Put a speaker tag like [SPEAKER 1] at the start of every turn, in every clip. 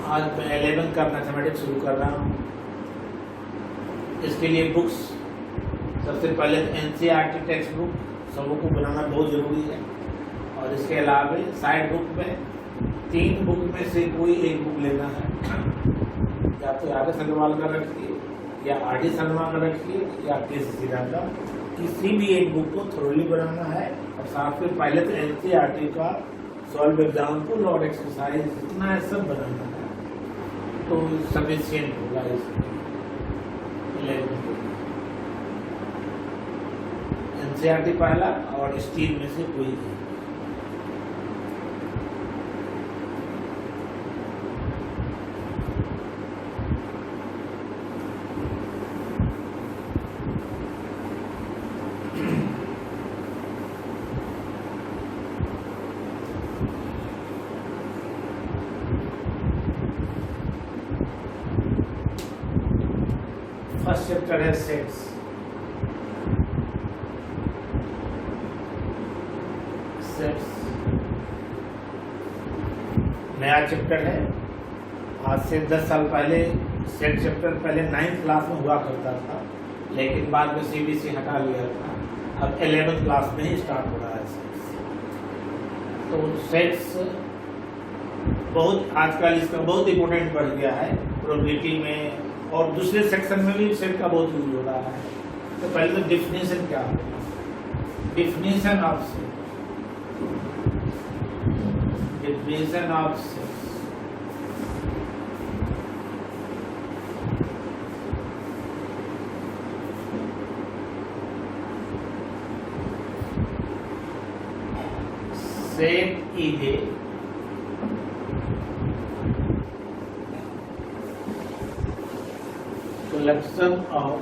[SPEAKER 1] आज मैं 11 का मैथमेटिक्स शुरू कर रहा हूँ। इसके लिए बुक्स सबसे पहले NCERT टेक्स्ट बुक सबों को बनाना बहुत ज़रूरी है, और इसके अलावा साइड बुक में 3 बुक में से कोई एक बुक लेना है। या तो आर एस अग्रवाल का रखिए, या RD शर्मा का रखिए, या KCC राव का। किसी भी एक बुक को थोरली बनाना है, और साथ में पहले तो NCERT का सॉल्व एग्जाम्पल और एक्सरसाइज इतना है सब बनाना है, तो सफिशियंट होगा इसमें। NCERT पहला और इस 3 में से कोई नहीं। फर्स्ट चैप्टर है सेट्स। नया चैप्टर है। आज से 10 साल पहले सेट चैप्टर पहले 9th क्लास में हुआ करता था, लेकिन बाद में CBSE हटा लिया था। अब 11th क्लास में ही स्टार्ट हो रहा है सेट्स। तो सेट्स बहुत आजकल इसका बहुत इम्पोर्टेंट बढ़ गया है प्रोबेबिलिटी में, और दूसरे सेक्शन में भी सेट का बहुत यूज हो रहा है। तो पहले तो डिफिनेशन क्या है? Definition of set. Definition of sets. Set is a collection of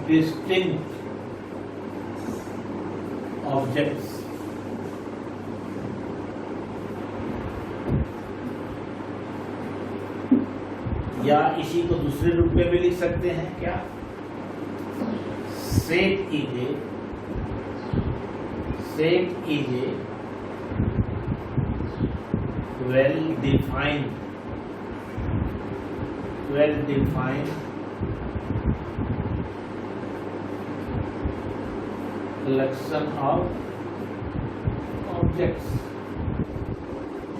[SPEAKER 1] distinct objects या इसी को दूसरे रूप में भी लिख सकते हैं क्या? Set is a well defined collection of objects।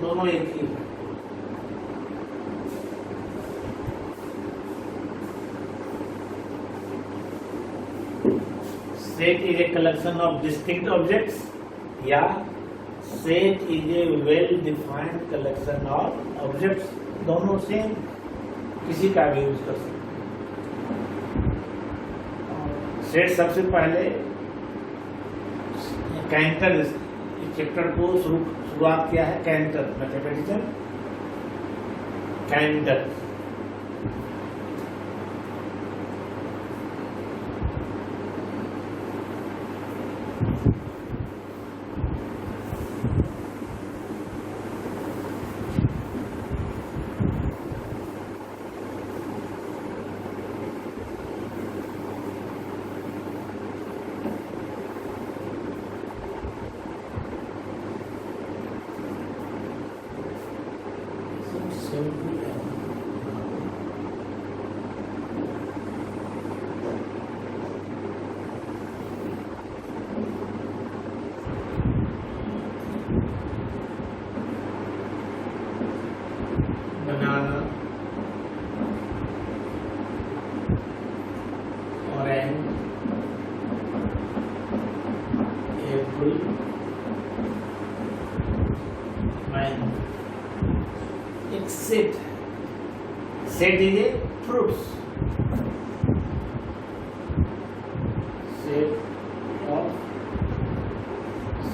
[SPEAKER 1] दोनों एक ही है। Set is a collection of distinct objects, या set is a well defined collection of objects। दोनों सेम, किसी का भी यूज कर सकते हैं। सेट सबसे पहले कैंटर इस चैप्टर को शुरुआत किया है कैंटर, मैथमेटिशियन कैंटर। बनाना, ऑरेंज, एप्पल, मैंगो। एक सेट है। Set is a fruits.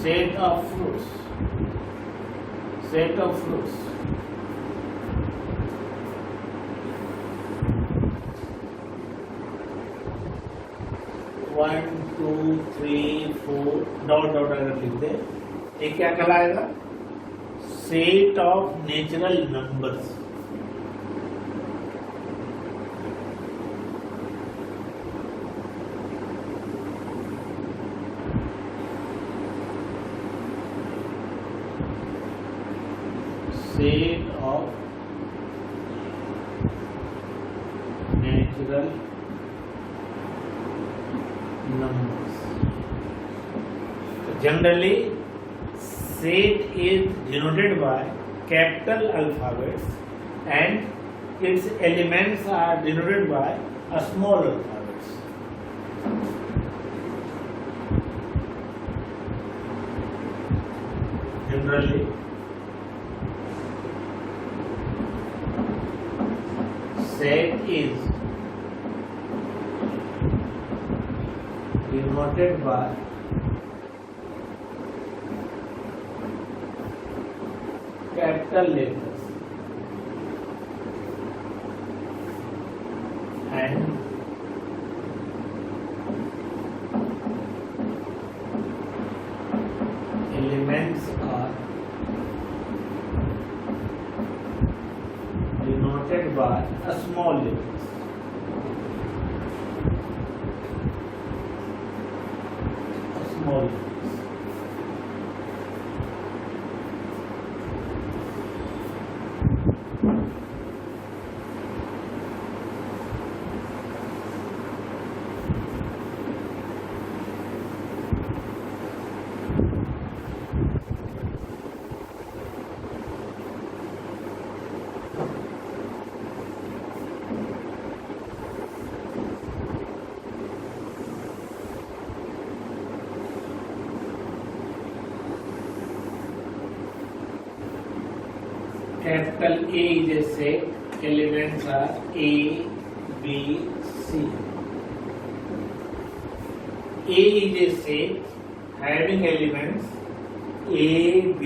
[SPEAKER 1] Set of fruits. 1 2 3 4 dot dot अगर लिख दे, ये क्या कहलाएगा? Set of natural numbers. set of natural numbers. Generally, set is denoted by capital alphabets and its elements are denoted by a small alphabets. Generally, set is denoted by capital letters and elements are denoted by a small letters. Small letters. Capital A is a set, elements are A, B, C. A is a set having elements A, B,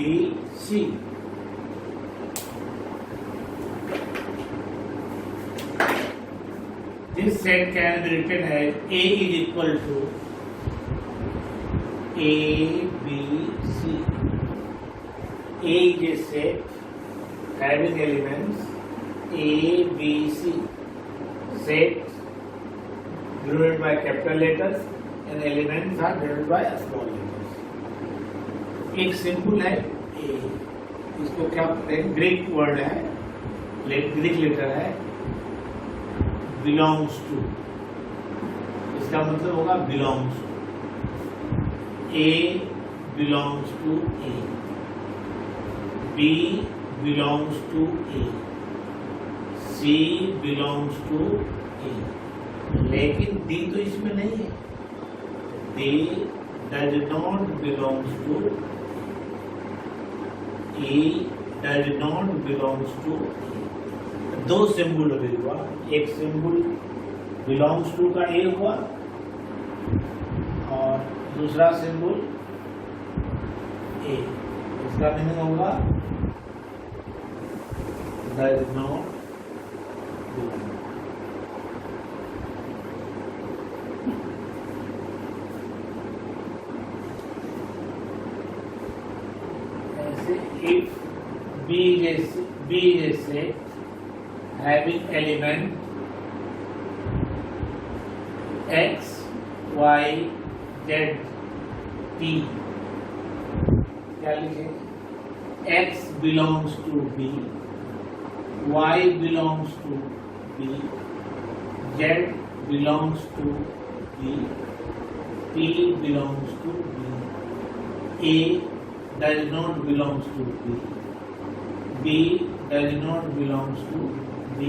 [SPEAKER 1] C. This set can be written as A is equal to A, B, C. A is a set having elements A, B, C. Set denoted by capital letters and elements are denoted by small letters. एक simple है A, इसको क्या Greek word है, Greek letter है belongs to, इसका मतलब होगा belongs to. A belongs to A. B belongs to A. C belongs to A. लेकिन D तो इसमें नहीं है. D does not belongs to A. Does not belongs to A. दो सिंबल अभी हुआ, एक सिंबल belongs to का A हुआ और दूसरा सिंबल A. इसका मीनिंग होगा does not belong. ऐसे if B is a having element X, Y, Z, T, क्या लिखें? X belongs to B, Y belongs to B, Z belongs to B, T belongs to B, A does not belongs to B, B does not belongs to B.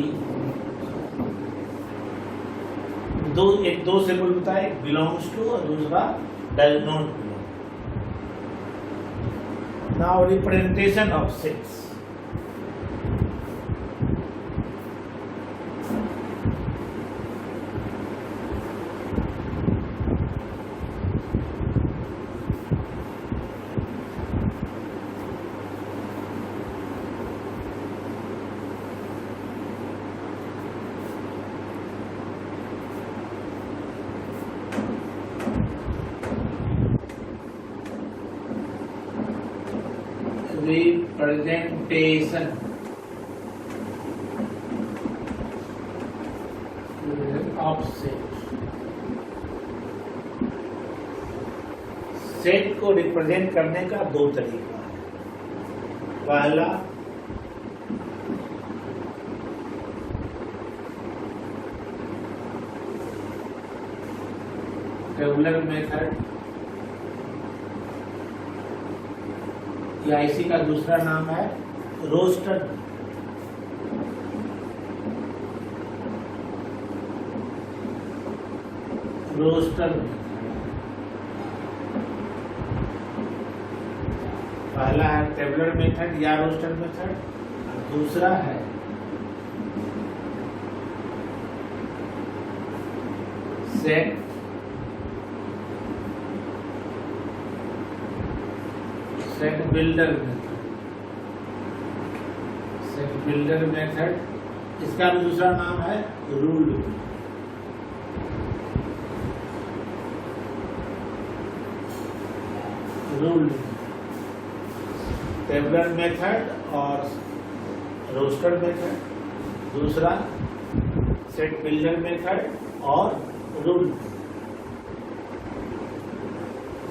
[SPEAKER 1] दो symbol बताए, belongs to और दूसरा does not belong. Now representation of sets. Representation of set. Set को represent करने का दो तरीका है. पहला टेबुलर मेथड, या इसी का दूसरा नाम है रोस्टर। रोस्टर पहला है टेबुलर मेथड या रोस्टर मेथड, दूसरा है set builder method. Set builder method, इसका भी दूसरा नाम है रूल। टेबुलर मेथड और रोस्टर मेथड, दूसरा सेट बिल्डर मेथड और रूल।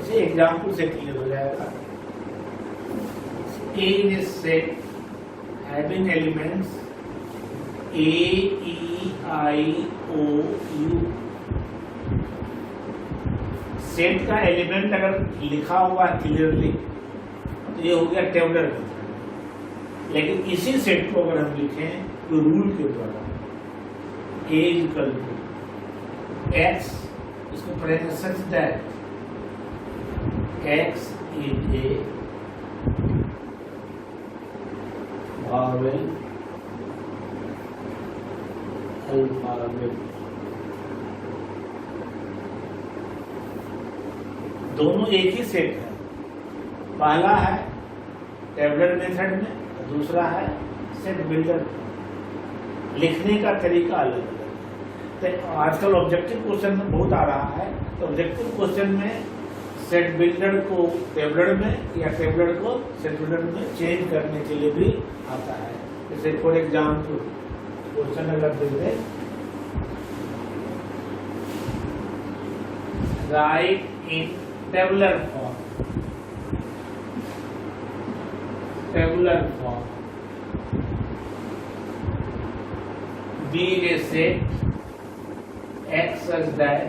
[SPEAKER 1] इसे एग्जाम्पल से क्लियर हो जाएगा। A is set having elements A, E, I, O, U। Set का एलिमेंट अगर लिखा हुआ है क्लियरली तो ये हो गया टेबुलर मेथड। लेकिन इसी सेट को अगर हम लिखें तो रूल के द्वारा A इक्वल टू X, इसको पढ़ेंगे सच that X is a vowel alphabet। दोनों एक ही सेट है, पहला है टेबुलर मेथड में, दूसरा है सेट बिल्डर। लिखने का तरीका अलग अलग। तो आजकल ऑब्जेक्टिव क्वेश्चन में बहुत आ रहा है, तो ऑब्जेक्टिव क्वेश्चन में सेट बिल्डर को टेबुलर में या टेबुलर को सेट बिल्डर में चेंज करने के लिए भी आता है। जैसे फॉर एग्जाम्पल क्वेश्चन अगर दे दे, write in tabular form. Tabular form B a set X such that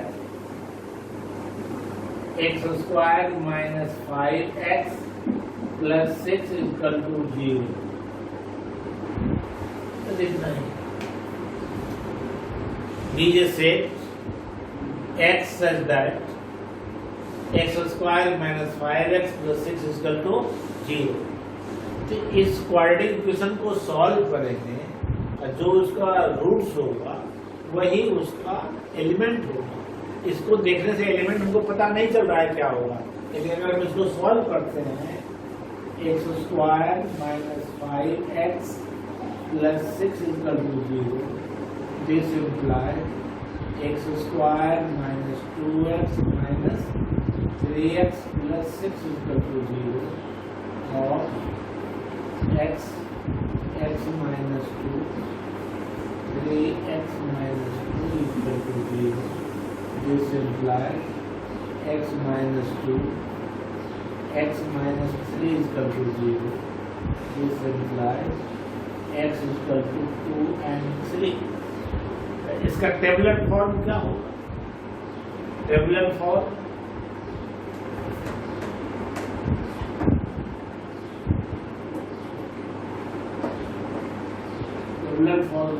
[SPEAKER 1] x square minus 5x plus 6 is equal to 0। तो देखना है B is set X such that x square minus 5x plus 6 is equal to 0। तो इस quadratic equation को solve करेंगे और जो उसका रूट्स होगा वही उसका एलिमेंट होगा। इसको देखने से एलिमेंट हमको पता नहीं चल रहा है क्या होगा, लेकिन अगर हम इसको सॉल्व करते हैं x square minus 5x plus 6 equal to 0, this imply x square minus 2x minus 3x plus 6 equal to 0 और x minus 2 3x minus 2 equal to 0. This implies x minus 2, x minus 3 is equal to 0. This implies x is equal to 2 and 3. इसका tabular form क्या होगा? Tabular form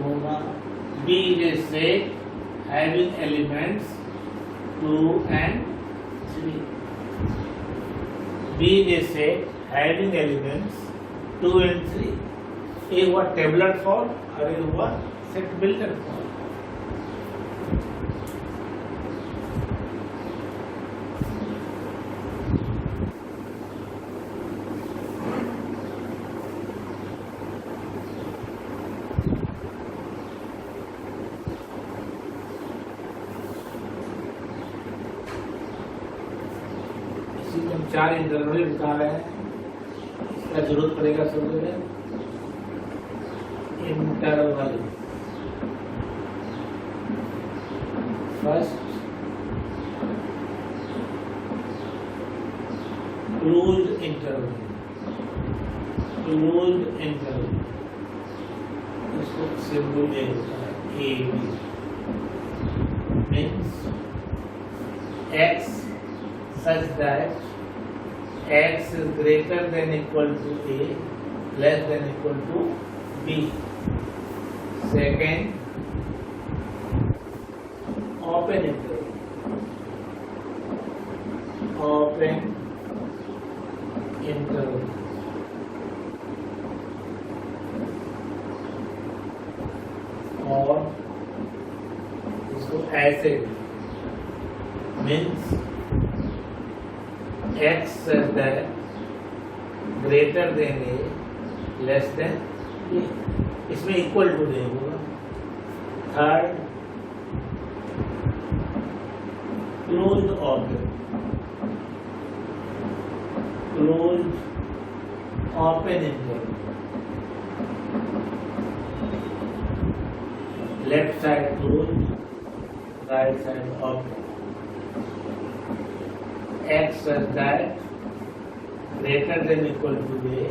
[SPEAKER 1] होगा B is a set having elements 2 and 3। B is a set having elements 2 and 3। एक हुआ tabular form और एक हुआ set builder form. चार इंटरवल बता रहे हैं, इसका जरूरत पड़ेगा सब में। इंटरवल फर्स्ट क्लोज्ड इंटरवल, इसको सिंबल में होता है A B, means x such that x is greater than equal to a, less than equal to b. Second, open interval. Open interval. और इसको ऐसे means x such that greater than a, less than b. इसमें equal to नहीं होगा. Third, closed object, closed open interval. Left side closed, right side open. x such that greater than equal to a,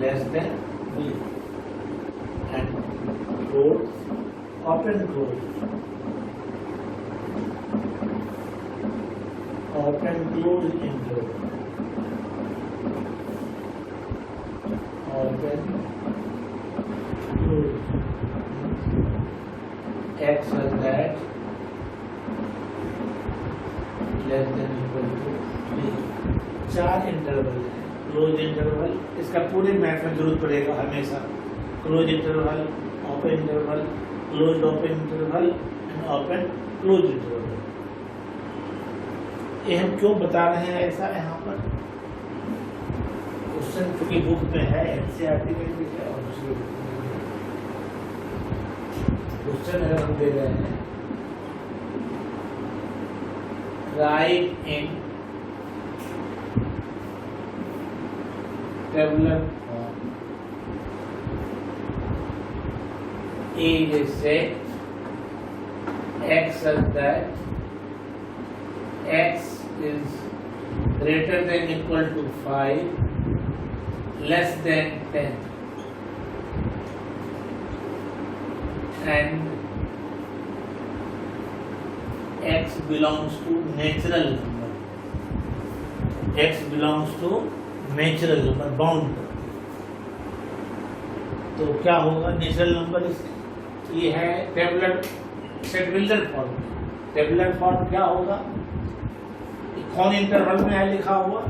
[SPEAKER 1] less than b. And close, open close, open close interval, open close. X such that less than equal to b. 4 interval है. Close interval, इसका पूरे math में जरूरत पड़ेगा हमेशा. Close interval, open interval, close open interval and open close interval. ये हम क्यों बता रहे हैं ऐसा यहाँ पर? क्वेश्चन क्योंकि बुक में है, एनसीईआरटी में भी है और दूसरी बुक में भी. क्वेश्चन अगर हम दे रहे हैं, right in tabular form is set x such that x is greater than equal to 5, less than 10, and x belongs to natural number. X belongs to natural number, bound. तो क्या होगा natural number? इसके ये है tabular set builder form. Tabular form क्या होगा? कौन interval में है लिखा हुआ?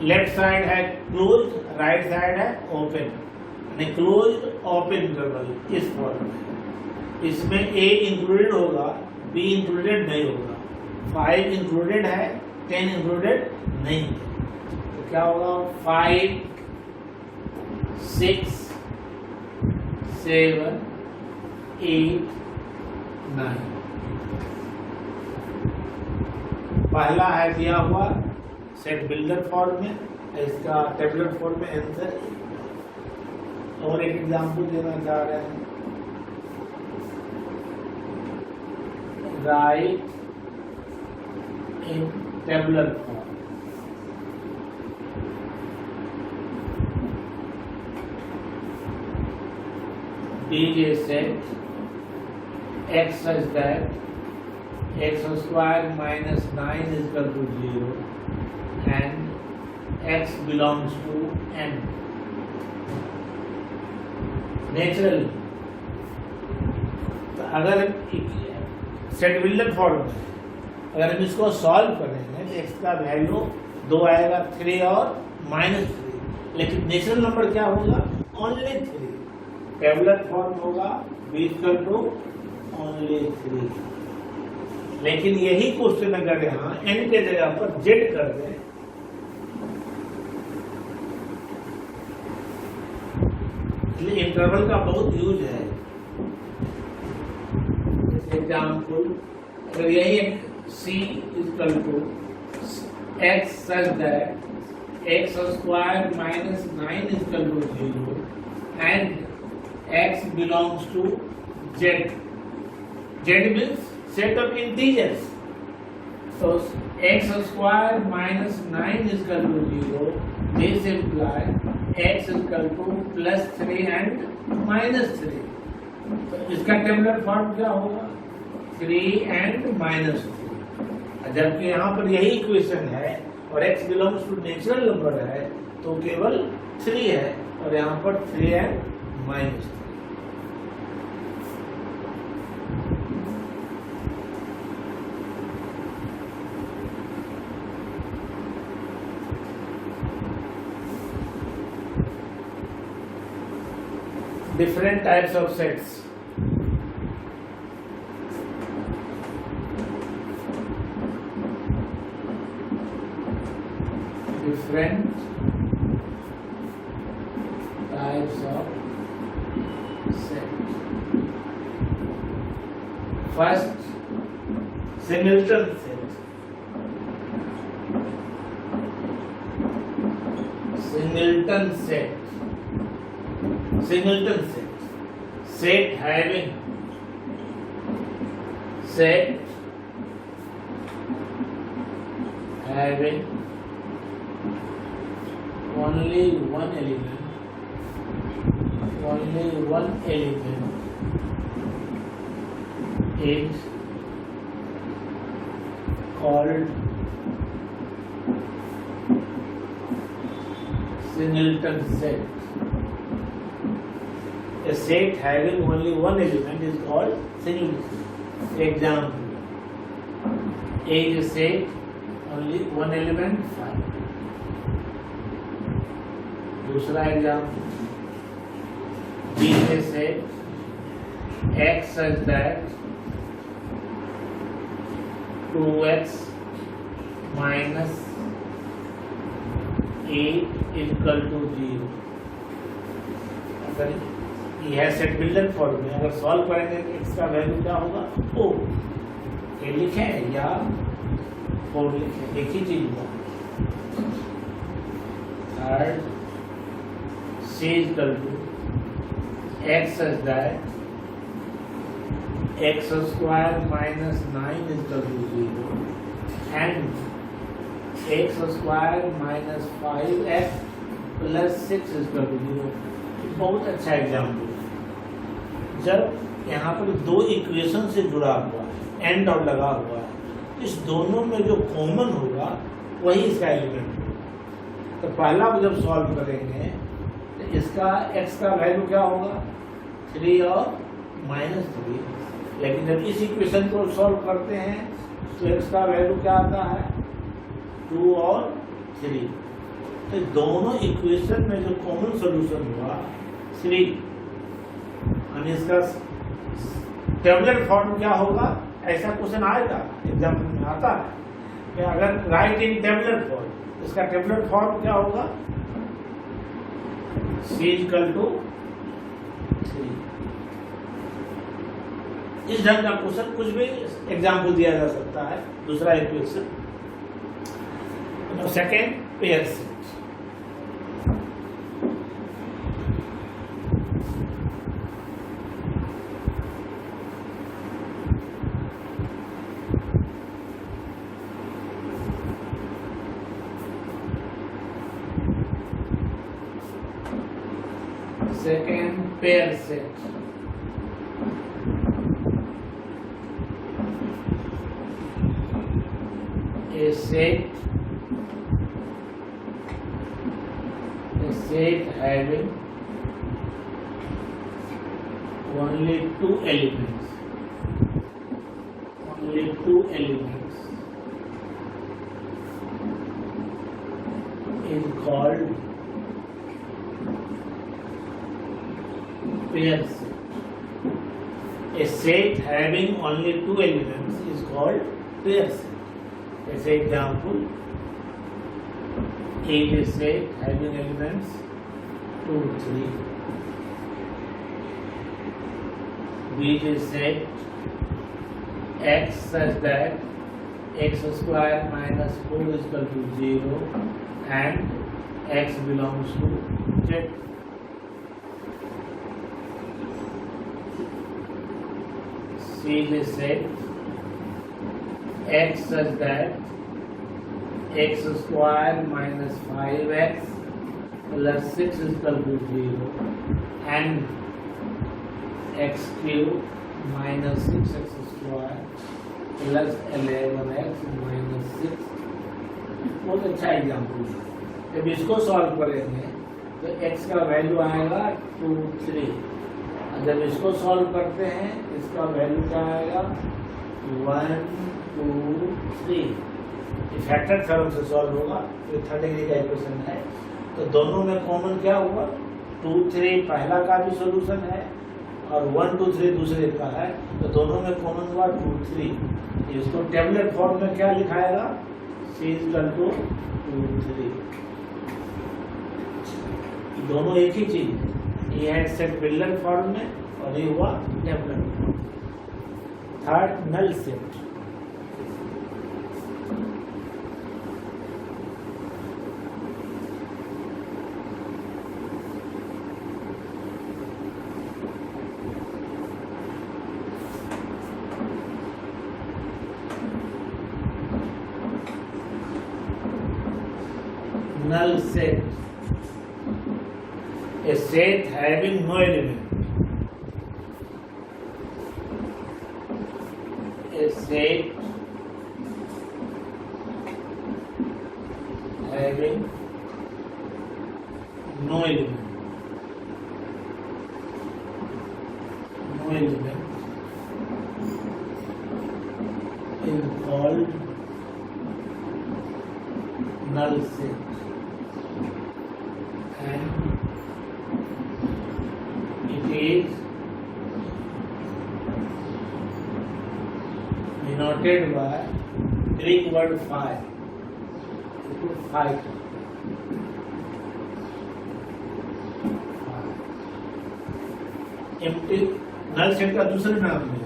[SPEAKER 1] लेफ्ट साइड है क्लोज, राइट साइड है ओपन. यानी क्लोज ओपन इंटरवल इस फॉर्म में. इसमें a इंक्लूडेड होगा, b इंक्लूडेड नहीं होगा. 5 इंक्लूडेड है, 10 इंक्लूडेड नहीं है. तो क्या होगा? 5, 6, 7, 8, 9. पहला है दिया हुआ सेट बिल्डर फॉर्म में, इसका टेबुलर फॉर्म में आंसर. और एक एग्जांपल देना चाह रहे हैं. Right in tabular form. is set x such that x square minus 9 is equal to 0 and x belongs to n. Natural. तो अगर सेट बिल्डर फॉर्म में अगर हम इसको सॉल्व करेंगे तो x का वैल्यू 2 आएगा, 3 और -3. लेकिन नेचुरल नंबर क्या होगा? ओनली 3. टेबुलर फॉर्म होगा b इक्वल टू ओनली 3. लेकिन यही क्वेश्चन अगर यहाँ n के जगह पर z कर दें, इसलिए इंटरवल का बहुत यूज है. एग्जाम्पल अगर यही c equal to x such that x square minus 9 equal to 0 and x belongs to z. Z means set of integers. So x square minus 9 is equal to 0. This implies x is equal to plus 3 and minus 3. तो इसका tabular form क्या होगा? 3 and minus 3. जबकि यहाँ पर यही equation है और x belongs to natural number है तो केवल 3 है और यहाँ पर 3n minus 3। Different types of sets. Different types of set. First, singleton set. Singleton set. Singleton set. Set having only one element is called singleton set. A set having only one element is called singleton set. Example: A is a set, only one element, 5. दूसरा example, B is a set, X such that 2x minus 8 is equal to 0. अगर यह set builder form में अगर solve करेंगे तो x का value क्या होगा? ओ ये लिखे या 4 लिखे, एक ही चीज होगा। Third, C is equal to x such that x square minus 9 is equal to 0 and x square minus 5x plus 6 is equal to 0. बहुत अच्छा एग्जाम्पल। जब यहाँ पर दो इक्वेशन से जुड़ा हुआ है, एंड और लगा हुआ है, इस दोनों में जो कॉमन होगा वही इसका एलिमेंट होगा। तो पहला को जब सॉल्व करेंगे तो इसका x का वैल्यू क्या होगा? 3 और -3। लेकिन जब इस इक्वेशन को सॉल्व करते हैं तो x का वैल्यू क्या आता है? 2 और 3। तो दोनों इक्वेशन में जो कॉमन सोल्यूशन हुआ 3, हम इसका टेबुलर फॉर्म क्या होगा? ऐसा क्वेश्चन आएगा एग्जाम्पल में आता है कि अगर राइट इन टेबुलर फॉर्म, इसका टेबुलर फॉर्म क्या होगा? C equal to 3। इस ढंग का क्वेश्चन कुछ भी एग्जाम्पल दिया जा सकता है। दूसरा equation, second pair set. Second pair set. A set having only two elements is called pair set. A set having only two elements is called pair set. As an example, A is a set having elements 2, 3. B is a set x such that x square minus 4 is equal to 0 and x belongs to Z. C is a set x such that x square minus 5x plus 6 is equal to 0 and x cube minus 6x square plus 11x minus 6, बहुत अच्छा example है। जब इसको solve करेंगे तो x का value आएगा 2 3, और जब इसको सॉल्व करते हैं इसका वैल्यू क्या आएगा 1 2 3। फैक्टर थ्योरम से सॉल्व होगा, तो थर्ड डिग्री का इक्वेशन है। तो दोनों में कॉमन क्या हुआ 2 3 पहला का भी सॉल्यूशन है और 1 2 3 दूसरे का है, तो दोनों में कॉमन हुआ 2 3। इसको टेबलेट फॉर्म में क्या लिखाएगा C = 2 3। दोनों एक ही चीज, ये है सेट बिल्डर फॉर्म में और ये हुआ tablet form. Third null set, null set, a set having no element, a set having no element, is called null set, and it is denoted by Greek word phi. Empty null set का दूसरा नाम है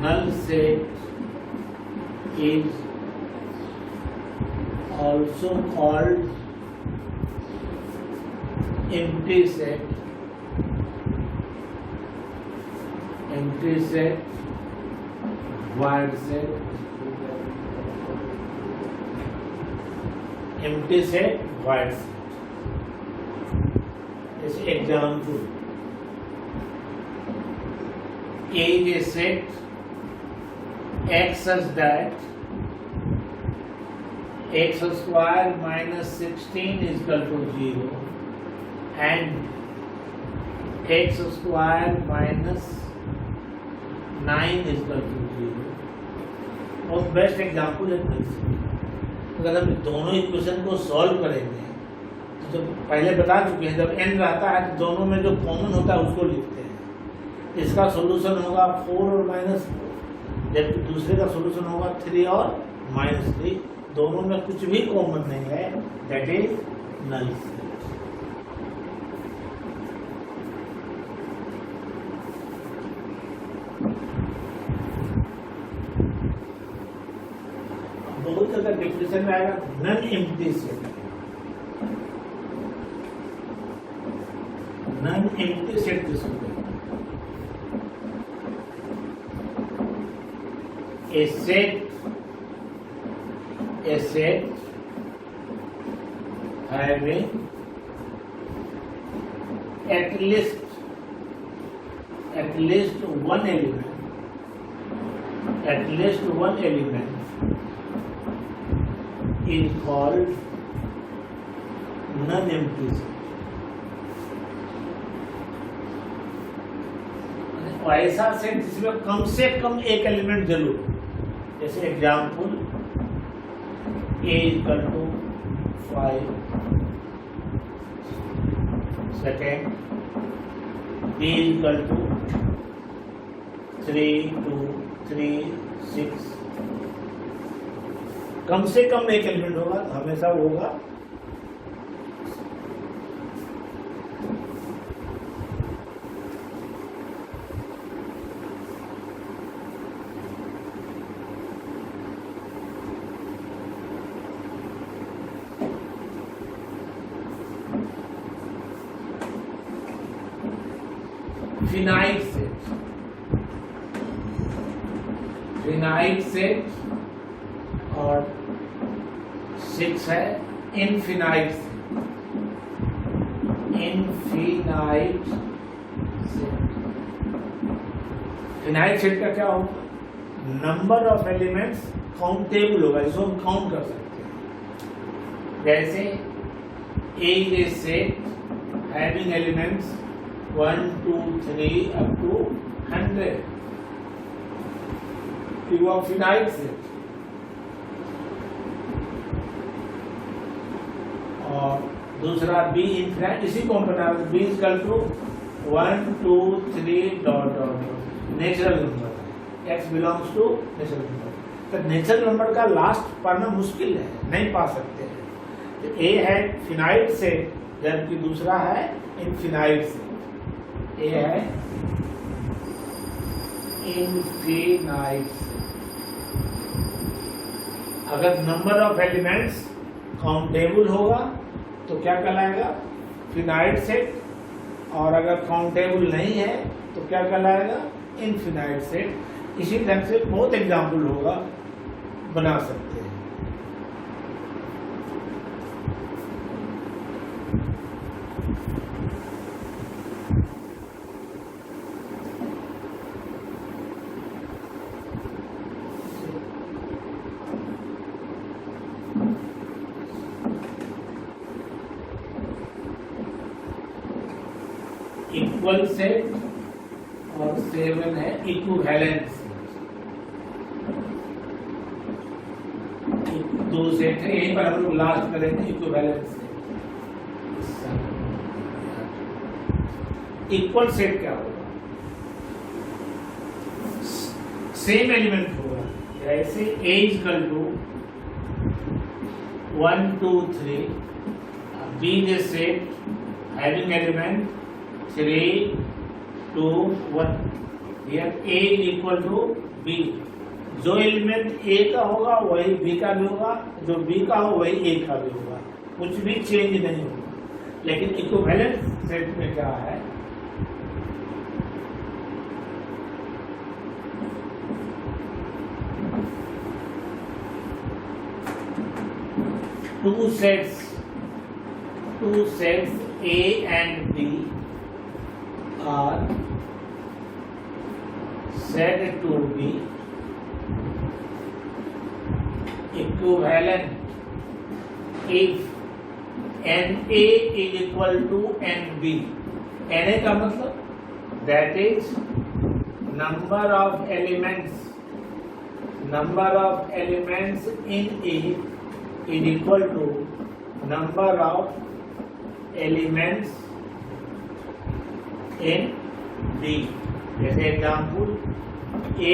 [SPEAKER 1] null set, is also called empty set, void set, empty set, void set. As example, A is a set X such that x square minus 16 is equal to 0 and x square minus 9 is equal to 0. बहुत best example है। अगर हम दोनों equation को solve करेंगे तो पहले बता चुके हैं, जब n रहता है तो दोनों में जो कॉमन होता है उसको लिखते हैं। इसका सॉल्यूशन होगा 4 और -4, जबकि दूसरे का सॉल्यूशन होगा 3 और -3। दोनों में कुछ भी कॉमन नहीं है, दैट इज नल सेट। बहुत ज्यादा डिफिनेशन में आएगा non empty set. Non empty set किसको कहते हैं? A set having at least one element is called non-empty set. ऐसा सेट जिसमें कम से कम एक एलिमेंट जरूर, जैसे example A equal to 5, second B equal to 3 2 3 6, कम से कम एक एलिमेंट होगा, हमेशा वो होगा फिनाइट सेट। फिनाइट सेट और 6 है infinite set. Infinite set finite set का क्या होगा, नंबर ऑफ एलिमेंट्स काउंटेबल होगा, इसको हम काउंट कर सकते हैं। जैसे A is a set having elements 1 2 3 up to 100, ये हुआ फिनाइट सेट। और दूसरा बी इनफिनाइट, इसी को हम बता रहे हैं, B is equal to 1 2 3 dot dot, natural number, x belongs to natural number. तो नेचुरल नंबर का लास्ट पाना मुश्किल है, नहीं पा सकते हैं। तो ए है फिनाइट सेट, जबकि दूसरा है इनफिनाइट सेट। ए है इनफिनाइट सेट। अगर नंबर ऑफ एलिमेंट्स काउंटेबल होगा तो क्या कहलाएगा, फिनाइट सेट, और अगर काउंटेबल नहीं है तो क्या कहलाएगा, इनफिनाइट सेट। इसी ढंग से बहुत एग्जाम्पल होगा, बना सकते हैं। इक्वल सेट और 7 है इक्विवेलेंट सेट। दो सेट है, यहीं पर हम लोग लास्ट करेंगे इक्विवेलेंट सेट। इक्वल सेट क्या होगा, सेम एलिमेंट होगा। जैसे A is equal to 1 2 3, B is a set having element 3 2 1, here A is equal to B। जो एलिमेंट A का होगा वही B का भी होगा, जो B का हो वही A का भी होगा, कुछ भी चेंज नहीं होगा। लेकिन इक्विवेलेंट सेट में क्या है, two sets A and B are said to be equivalent if NA is equal to NB। NA का मतलब that is number of elements in A is equal to number of elements in B। जैसे example A